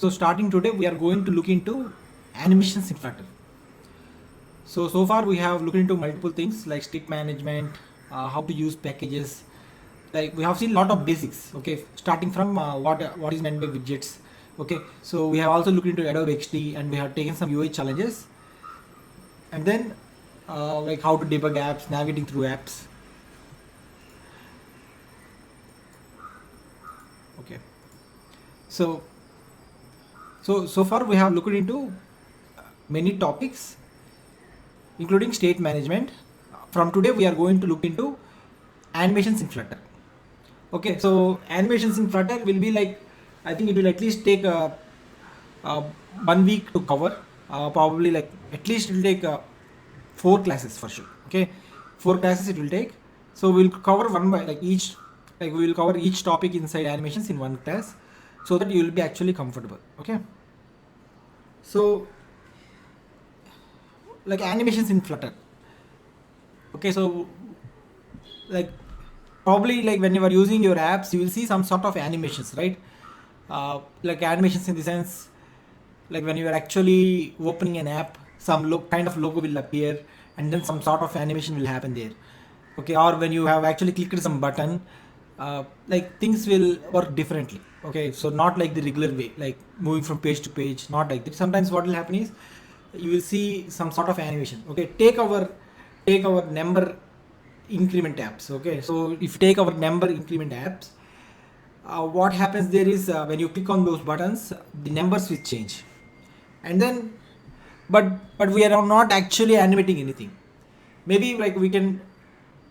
So starting today, we are going to look into animations in Flutter. So far we have looked into multiple things like state management, how to use packages. Like we have seen a lot of basics. Okay, starting from what is meant by widgets. Okay, so we have also looked into Adobe XD and we have taken some UI challenges, and then like how to debug apps, navigating through apps. Okay, so so far we have looked into many topics including state management. From today, we are going to look into animations in Flutter. Okay, so animations in Flutter will be like, I think it will at least take a 1 week to cover. Probably like at least it will take 4 classes for sure. Okay, 4 classes it will take. So we'll cover one by like each, like we will cover each topic inside animations in one class, so that you will be actually comfortable. Okay, so like animations in Flutter. Okay, so like probably like when you are using your apps, you will see some sort of animations, right? Like animations in the sense, like when you are actually opening an app, some kind of logo will appear, and then some sort of animation will happen there. Okay, or when you have actually clicked some button, like things will work differently. Okay, so not like the regular way, like moving from page to page, not like that. Sometimes what will happen is you will see some sort of animation. Okay, take our number increment apps. Okay, so if you take our number increment apps, what happens there is when you click on those buttons, the numbers will change, and then but we are not actually animating anything. Maybe like we can,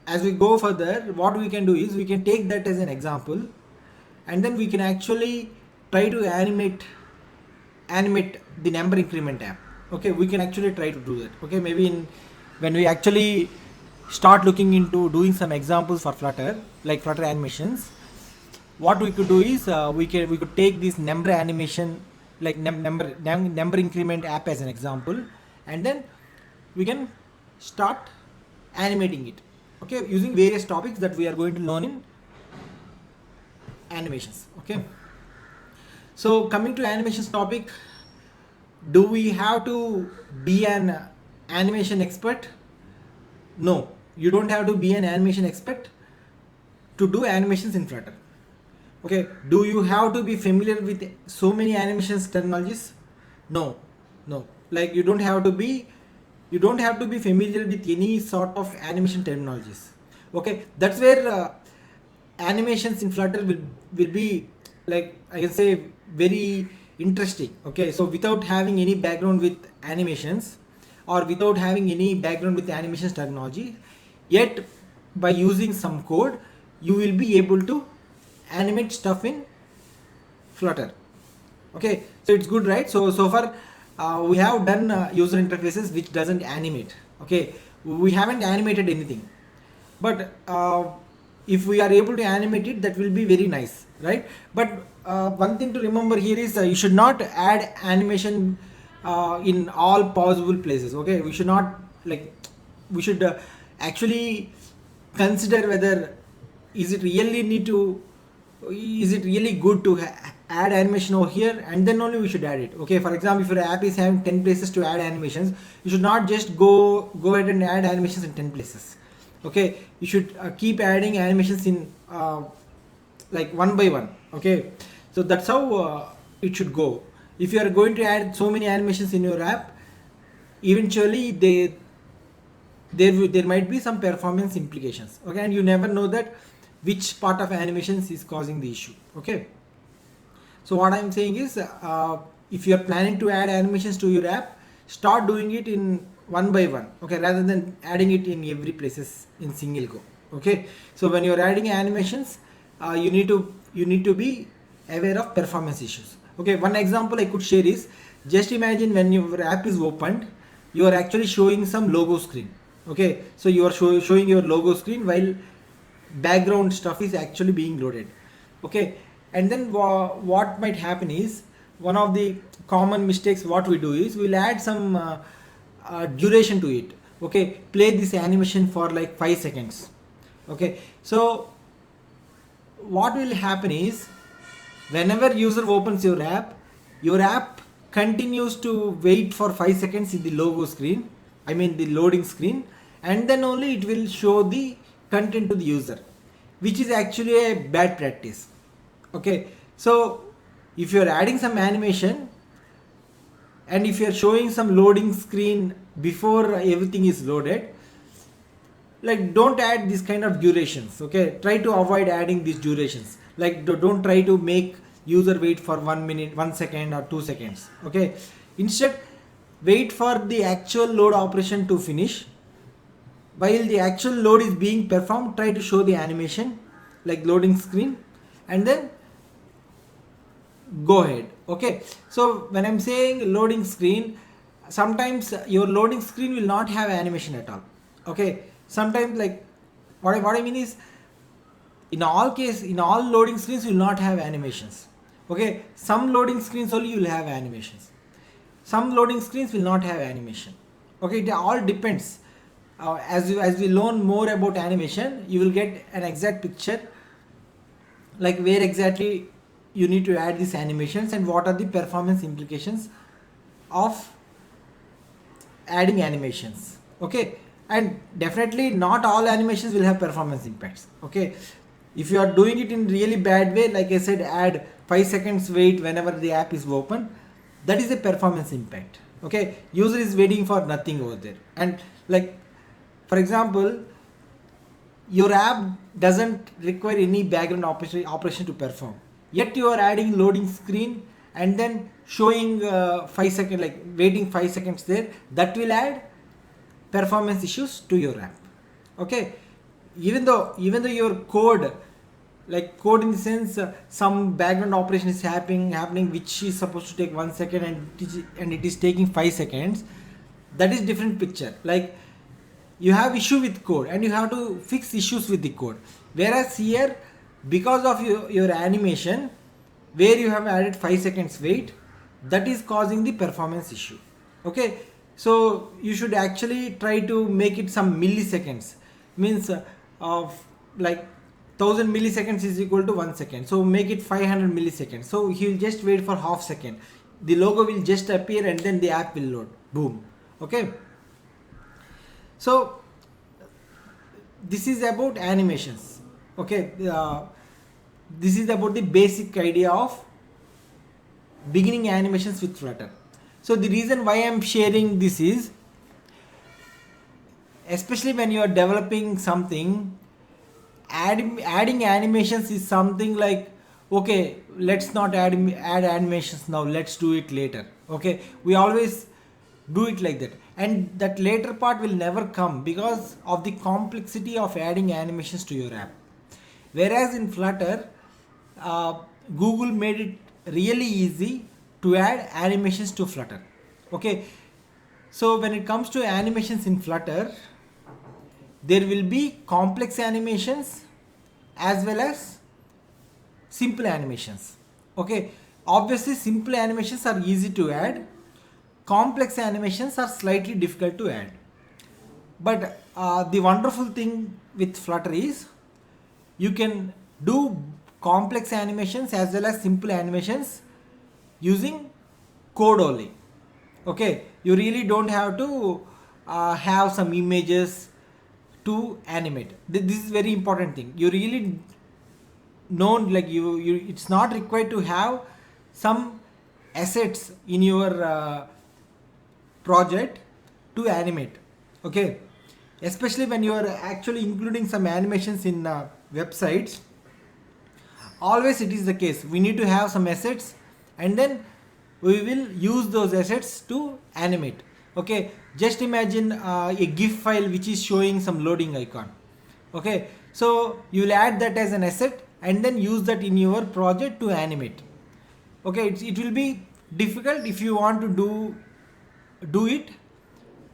as we go further, what we can do is we can take that as an example, and then we can actually try to animate the number increment app. Okay, we can actually try to do that. Okay, maybe when we actually start looking into doing some examples for Flutter, like Flutter animations, what we could do is we could take this number animation, like number increment app as an example, and then we can start animating it. Okay, using various topics that we are going to learn in animations. Okay, so coming to animations topic, do we have to be an animation expert? No, you don't have to be an animation expert to do animations in Flutter. Okay, do you have to be familiar with so many animations terminologies? No, no. Like you don't have to be familiar with any sort of animation terminologies. Okay, that's where animations in Flutter will be, like I can say, very interesting. Okay, so without having any background with animations, or without having any background with animations technology, yet by using some code, you will be able to animate stuff in Flutter. Okay, so it's good, right? So far we have done user interfaces which doesn't animate. Okay, we haven't animated anything, but if we are able to animate it, that will be very nice, right? But one thing to remember here is you should not add animation in all possible places. Okay, we should not, like, we should actually consider whether is it really need to, is it really good to add animation over here, and then only we should add it. Okay, for example, if your app is having 10 places to add animations, you should not just go ahead and add animations in 10 places. Okay, you should keep adding animations in like one by one. Okay, so that's how it should go. If you are going to add so many animations in your app, eventually there might be some performance implications. Okay, and you never know that which part of animations is causing the issue. Okay, so what I'm saying is if you are planning to add animations to your app, start doing it in one by one. Okay, rather than adding it in every places in single go. Okay, so when you're adding animations, you need to be aware of performance issues. Okay, one example I could share is, just imagine when your app is opened, you are actually showing some logo screen. Okay, so you are showing your logo screen while background stuff is actually being loaded. Okay, and then what might happen is, one of the common mistakes what we do is we'll add some duration to it. Okay, play this animation for like 5 seconds. Okay, so what will happen is, whenever user opens your app, your app continues to wait for 5 seconds in the logo screen, I mean the loading screen, and then only it will show the content to the user, which is actually a bad practice. Okay, so if you are adding some animation and if you are showing some loading screen before everything is loaded, like don't add this kind of durations. Okay, try to avoid adding these durations. Like don't try to make user wait for 1 minute, 1 second or 2 seconds. Okay, instead wait for the actual load operation to finish. While the actual load is being performed, try to show the animation like loading screen, and then go ahead. Okay, so when I'm saying loading screen, sometimes your loading screen will not have animation at all. Okay, sometimes like what I mean is, in all loading screens you will not have animations. Okay, some loading screens only you will have animations, some loading screens will not have animation. Okay, it all depends. As we learn more about animation, you will get an exact picture, like where exactly you need to add these animations and what are the performance implications of adding animations. Okay, and definitely not all animations will have performance impacts. Okay, if you are doing it in really bad way, like I said, add 5 seconds wait whenever the app is open, that is a performance impact. Okay, user is waiting for nothing over there. And like, for example, your app doesn't require any background operation to perform, yet you are adding loading screen and then showing 5 seconds, like waiting 5 seconds there, that will add performance issues to your app. Okay, even though your code, like code in the sense, some background operation is happening which is supposed to take 1 second and it is taking 5 seconds, that is different picture. Like, you have issue with code and you have to fix issues with the code, whereas here, because of your animation where you have added 5 seconds wait, that is causing the performance issue. Okay, so you should actually try to make it some milliseconds, means of like 1000 milliseconds is equal to 1 second, so make it 500 milliseconds, so he will just wait for half second, the logo will just appear and then the app will load, boom. Okay, so this is about animations. Okay, this is about the basic idea of beginning animations with Flutter. So the reason why I'm sharing this is, especially when you are developing something, adding animations is something like, okay, let's not add animations now, let's do it later. Okay, we always do it like that, and that later part will never come because of the complexity of adding animations to your app. Whereas in Flutter, Google made it really easy to add animations to Flutter. Okay, so when it comes to animations in Flutter, there will be complex animations as well as simple animations. Okay, obviously simple animations are easy to add, complex animations are slightly difficult to add. But the wonderful thing with Flutter is you can do complex animations as well as simple animations using code only. Okay, you really don't have to have some images to animate. This is very important thing. You really known, like you it's not required to have some assets in your project to animate. Okay, especially when you are actually including some animations in websites, always it is the case, we need to have some assets and then we will use those assets to animate. Okay, just imagine a GIF file which is showing some loading icon. Okay, so you will add that as an asset and then use that in your project to animate. Okay, it will be difficult if you want to do it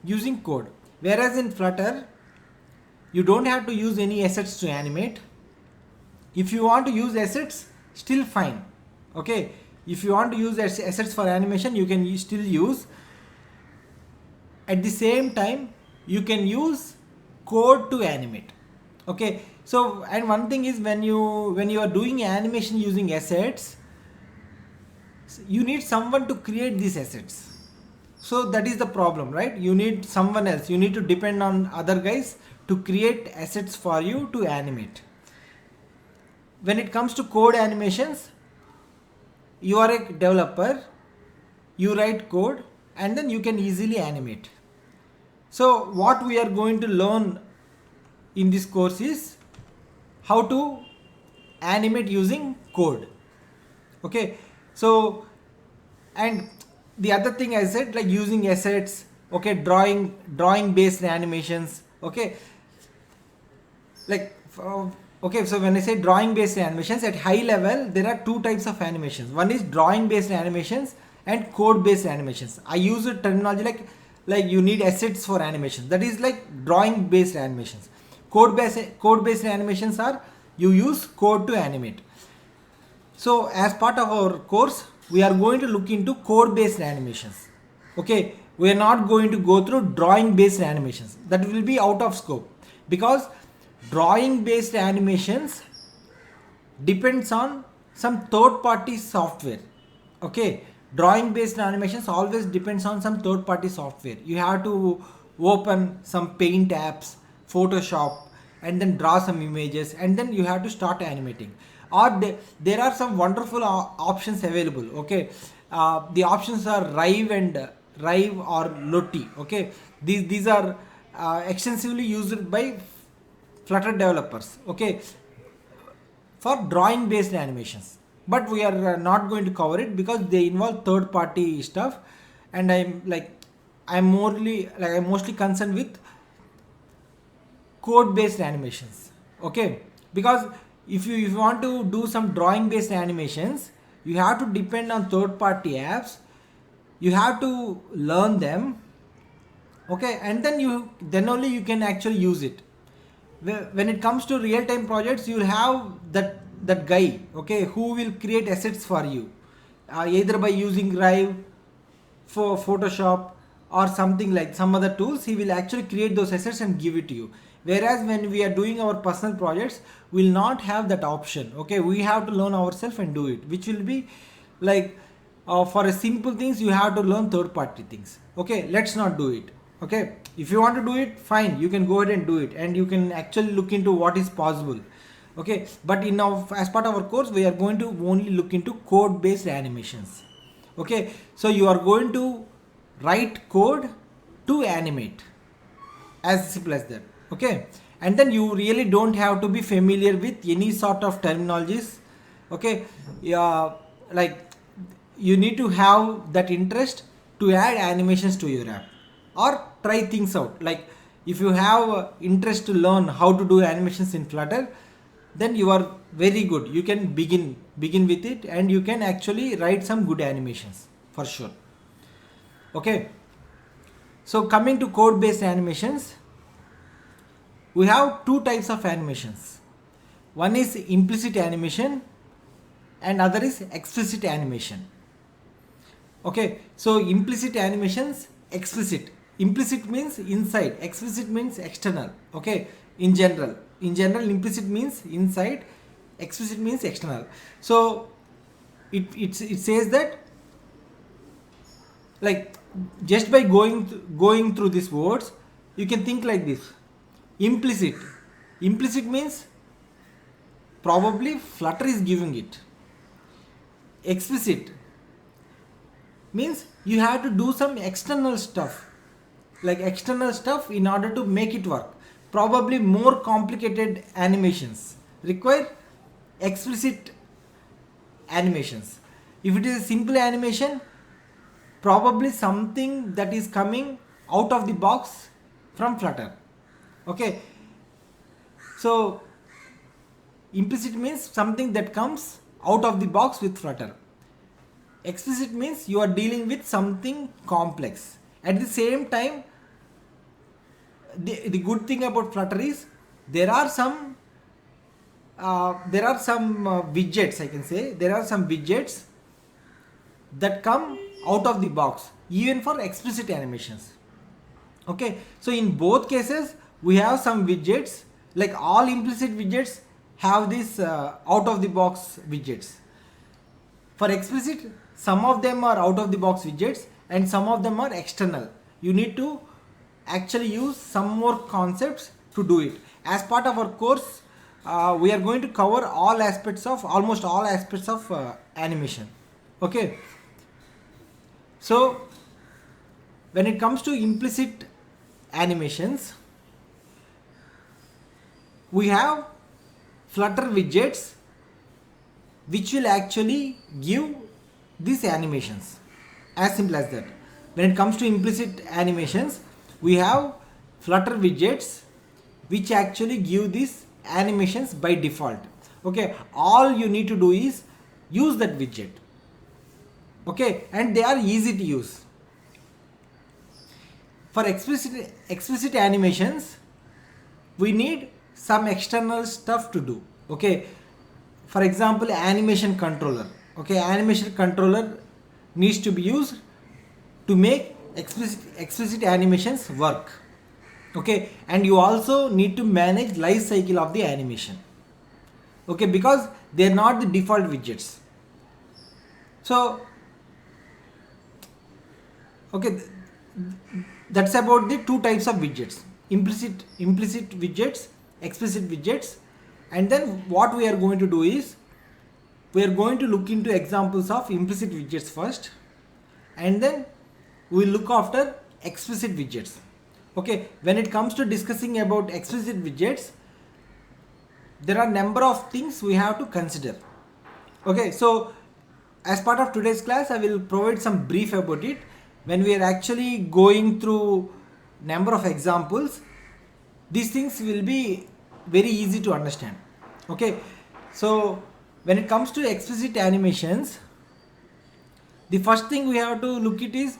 using code, whereas in Flutter you don't have to use any assets to animate. If you want to use assets, still fine. Okay, if you want to use assets for animation, you can still use. At the same time, you can use code to animate. Okay, so and one thing is, when you are doing animation using assets, You need someone to create these assets. So that is the problem, right? You need someone else. You need to depend on other guys to create assets for you to animate. When it comes to code animations, you are a developer, you write code, and then you can easily animate. So what we are going to learn in this course is how to animate using code. Okay, so, and the other thing I said, like using assets, okay, drawing based animations, okay, like okay, so when I say drawing based animations, at high level there are two types of animations. One is drawing based animations and code based animations. I use a terminology like you need assets for animations. That is like drawing based animations. Code based animations are you use code to animate. So as part of our course, we are going to look into code based animations. Okay, we are not going to go through drawing based animations. That will be out of scope, because drawing based animations depends on some third party software. Okay, drawing based animations always depends on some third party software. You have to open some paint apps, Photoshop, and then draw some images, and then you have to start animating. Or there are some wonderful options available. Okay, the options are Rive or Lottie. Okay, these are extensively used by Flutter developers. Okay, for drawing based animations, but we are not going to cover it because they involve third party stuff, and I'm mostly concerned with code based animations. Okay, because if you want to do some drawing based animations, you have to depend on third party apps, you have to learn them. Okay, and then only you can actually use it. When it comes to real time projects, you will have that guy, okay, who will create assets for you, either by using Rive, for Photoshop, or something like some other tools. He will actually create those assets and give it to you. Whereas when we are doing our personal projects, we will not have that option. Okay, we have to learn ourselves and do it, which will be like for a simple things you have to learn third party things. Okay, let's not do it. Okay, if you want to do it, fine, you can go ahead and do it, and you can actually look into what is possible. Okay, but as part of our course, we are going to only look into code based animations. Okay, so you are going to write code to animate, as simple as that. Okay, and then you really don't have to be familiar with any sort of terminologies. Okay, yeah, like you need to have that interest to add animations to your app or try things out. Like if you have interest to learn how to do animations in Flutter, then you are very good. You can begin with it, and you can actually write some good animations for sure. Okay, so coming to code based animations, we have two types of animations. One is implicit animation and other is explicit animation. Okay, so implicit animations, explicit. Implicit means inside, explicit means external. Okay, in general implicit means inside, explicit means external. So it says that, like, just by going through these words, you can think like this. Implicit means probably Flutter is giving it. Explicit means you have to do some external stuff, in order to make it work. Probably more complicated animations require explicit animations. If it is a simple animation, probably something that is coming out of the box from Flutter. Okay, so implicit means something that comes out of the box with Flutter. Explicit means you are dealing with something complex. At the same time, the good thing about Flutter is there are some widgets, I can say. There are some widgets that come out of the box even for explicit animations. Okay, so in both cases we have some widgets, like all implicit widgets have this out of the box widgets. For explicit, some of them are out of the box widgets and some of them are external. You need to actually use some more concepts to do it. As part of our course, we are going to cover almost all aspects of animation. Okay. So when it comes to implicit animations, we have Flutter widgets which will actually give these animations. As simple as that. When it comes to implicit animations, we have Flutter widgets which actually give these animations by default. Okay, all you need to do is use that widget. Okay, and they are easy to use. For explicit animations, we need some external stuff to do. Okay, for example, animation controller. Okay, animation controller needs to be used to make explicit animations work. Okay, and you also need to manage life cycle of the animation. Okay, because they are not the default widgets. So okay, that's about the two types of widgets: implicit widgets, explicit widgets. And then what we are going to do is we are going to look into examples of implicit widgets first, and then we will look after explicit widgets. Okay, when it comes to discussing about explicit widgets, there are number of things we have to consider. Okay, so as part of today's class, I will provide some brief about it. When we are actually going through number of examples, these things will be very easy to understand. Okay, so when it comes to explicit animations, the first thing we have to look at is,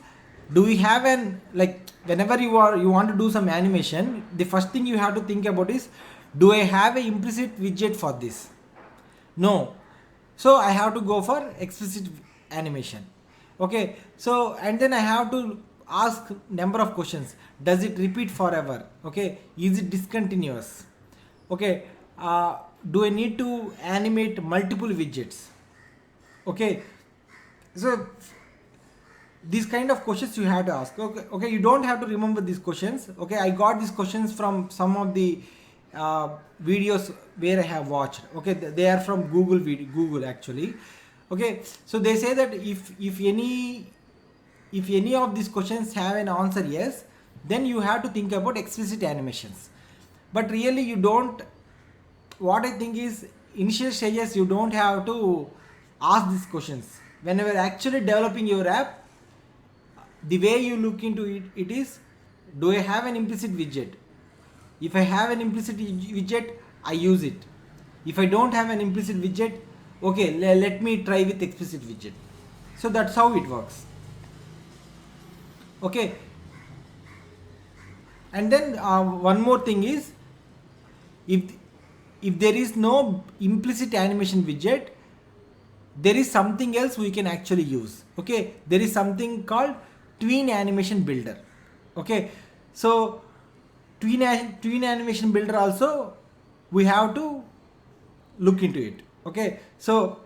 do we have an, like, whenever you want to do some animation, the first thing you have to think about is, do I have an implicit widget for this? No. So I have to go for explicit animation. Okay, so and then I have to ask number of questions. Does it repeat forever? Okay, is it discontinuous? Okay, do I need to animate multiple widgets? Okay, so these kind of questions you have to ask. Okay, you don't have to remember these questions. Okay, I got these questions from some of the videos where I have watched. Okay, they are from Google actually. Okay, so they say that if any of these questions have an answer yes, then you have to think about explicit animations. But really you don't. What I think is, initial stages you don't have to ask these questions. When you are actually developing your app, the way you look into it is, do I have an implicit widget? If I have an implicit widget, I use it. If I don't have an implicit widget, okay, let me try with explicit widget. So that's how it works. Okay, and then one more thing is, if there is no implicit animation widget, there is something else we can actually use. Okay, there is something called Tween Animation Builder. Okay, so Tween Animation Builder also we have to look into it. Okay, so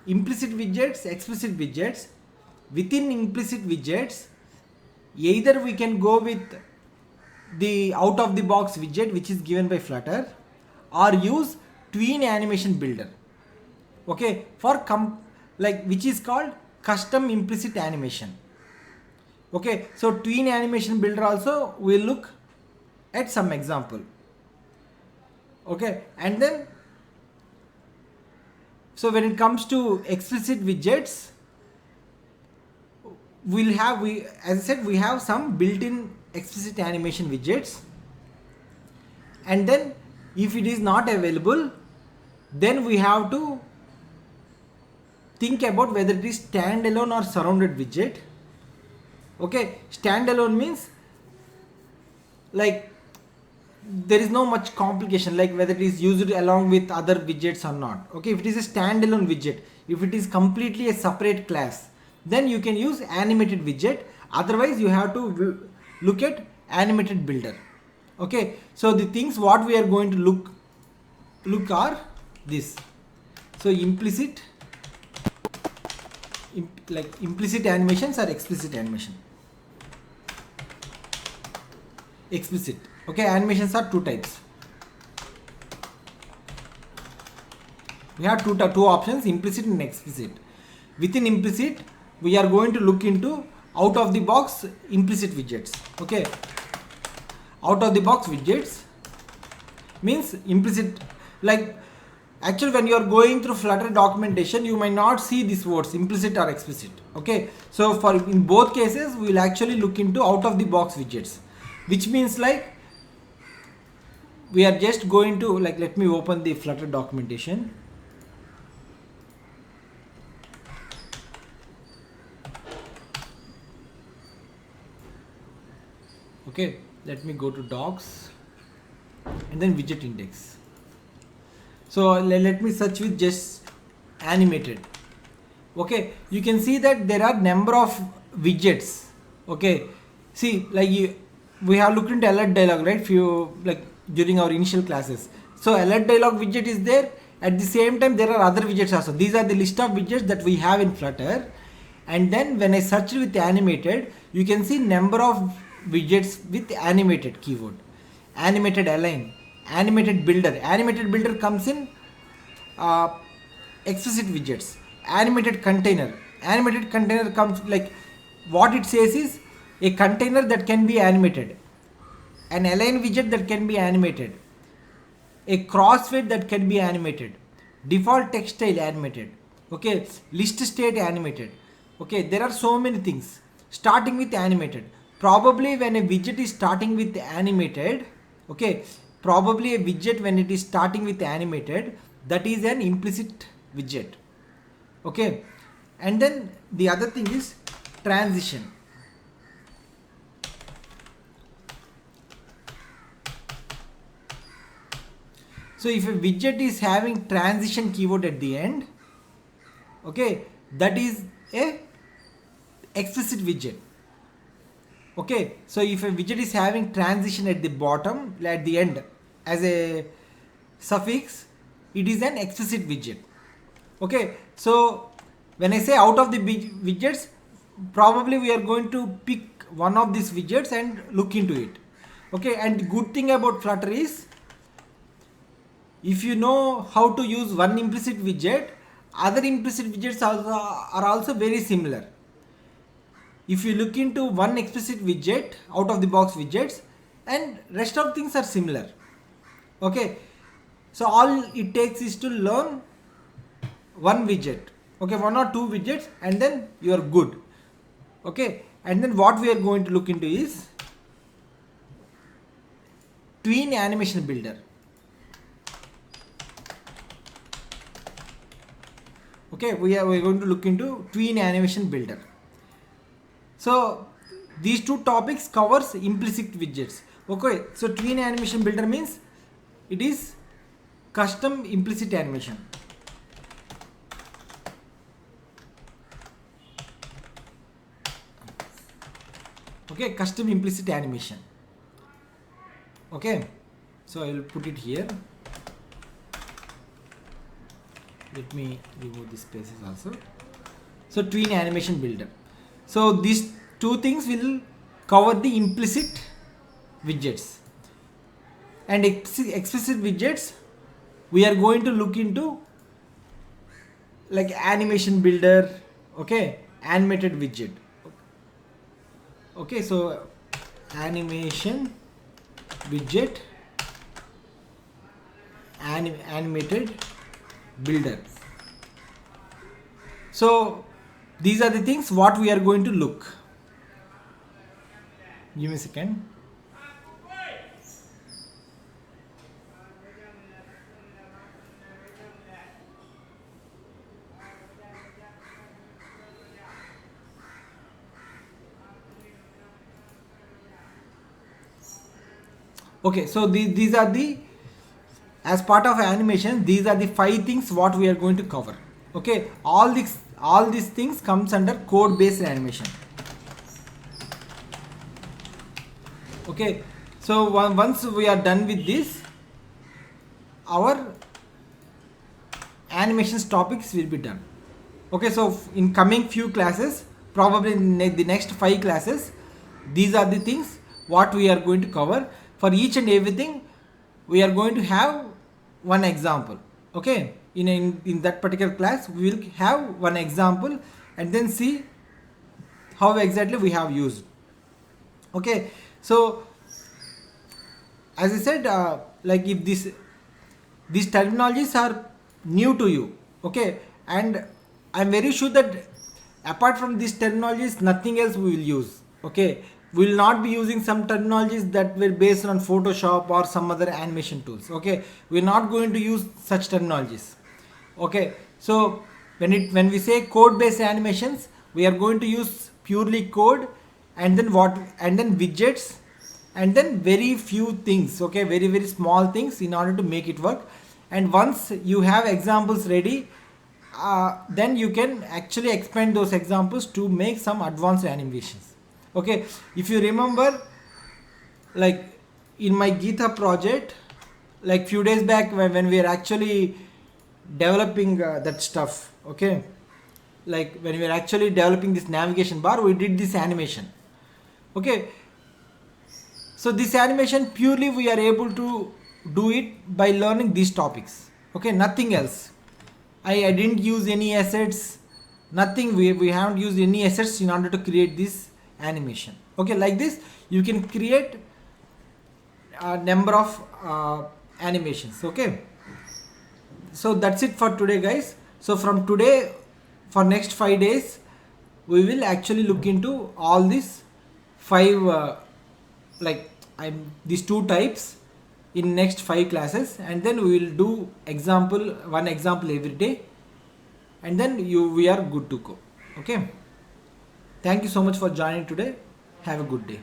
implicit widgets, explicit widgets. Within implicit widgets, either we can go with the out of the box widget which is given by Flutter, or use Tween Animation Builder. Okay, for which is called custom implicit animation. Okay, so Tween Animation Builder also we'll look at some example. Okay, and then so when it comes to explicit widgets, as I said, we have some built-in explicit animation widgets, and then if it is not available, then we have to think about whether it is standalone or surrounded widget. Okay, standalone means like there is no much complication, like whether it is used along with other widgets or not. Okay, if it is a standalone widget, if it is completely a separate class, then you can use animated widget. Otherwise you have to look at animated builder. Okay, so the things what we are going to look are this. So implicit, like implicit animations or explicit animation. Explicit. Okay, animations are two types. We have two options, implicit and explicit. Within implicit, we are going to look into out of the box implicit widgets. Okay, out of the box widgets means implicit, like actually when you are going through Flutter documentation, you might not see these words implicit or explicit. Okay, so for in both cases we will actually look into out of the box widgets, which means like we are just going to, like, let me open the Flutter documentation. Okay, let me go to docs and then widget index. So let me search with just animated. Okay, you can see that there are number of widgets. Okay, see, like we have looked into alert dialog, right? Few, like during our initial classes. So alert dialog widget is there. At the same time, there are other widgets also. These are the list of widgets that we have in Flutter. And then when I search with animated, you can see number of widgets with animated keyword. Animated align, animated builder. Animated builder comes in explicit widgets. Animated container. Animated container comes, like what it says is a container that can be animated, an align widget that can be animated, a crossfade that can be animated, default text style animated, okay, list state animated. Okay, there are so many things starting with animated. Probably when a widget is starting with animated, okay, probably a widget when it is starting with animated, that is an implicit widget. Okay, and then the other thing is transition. So if a widget is having transition keyword at the end, okay, that is a explicit widget. Okay, so if a widget is having transition at the bottom, at the end as a suffix, it is an explicit widget. Okay, so when I say out of the widgets, probably we are going to pick one of these widgets and look into it. Okay, and the good thing about Flutter is, if you know how to use one implicit widget, other implicit widgets are also very similar. If you look into one explicit widget, out of the box widgets, and rest of things are similar. Okay, so all it takes is to learn one widget, okay, one or two widgets, and then you are good. Okay, and then what we are going to look into is Tween Animation Builder. Okay, we're going to look into Tween Animation Builder. So these two topics covers implicit widgets. Okay, so Tween Animation Builder means it is custom implicit animation. Okay, custom implicit animation. Okay, so I will put it here. Let me remove the spaces also. So Tween Animation Builder. So these two things will cover the implicit widgets, and explicit widgets we are going to look into, like animation builder, okay, animated widget. Okay, so animation widget, animated builder. So these are the things what we are going to look. Give me a second. Okay, so these are the, as part of animation, these are the 5 things what we are going to cover. Okay, all these things comes under code based animation. Okay, so once we are done with this, our animations topics will be done. Okay, so in coming few classes, probably in the next 5 classes, these are the things what we are going to cover. For each and everything, we are going to have one example. Okay, in that particular class, we will have one example and then see how exactly we have used. Okay, so as I said, like if these terminologies are new to you, okay, and I'm very sure that apart from these terminologies, nothing else we will use. Okay, we will not be using some terminologies that were based on Photoshop or some other animation tools. Okay, we're not going to use such terminologies. Okay, so when we say code based animations, we are going to use purely code, and then widgets, and then very few things. Okay, very small things in order to make it work. And once you have examples ready, then you can actually expand those examples to make some advanced animations. Okay, if you remember, like in my GitHub project, like few days back when we are actually developing that stuff, okay, like when we are actually developing this navigation bar, we did this animation. Okay, so this animation purely we are able to do it by learning these topics. Okay, nothing else. I didn't use any assets, nothing. We haven't used any assets in order to create this animation. Okay, like this you can create a number of animations. Okay, so that's it for today, guys. So from today, for next 5 days, we will actually look into all these 5 these 2 types in next 5 classes, and then we will do one example every day, and then we are good to go. Okay, thank you so much for joining today. Have a good day.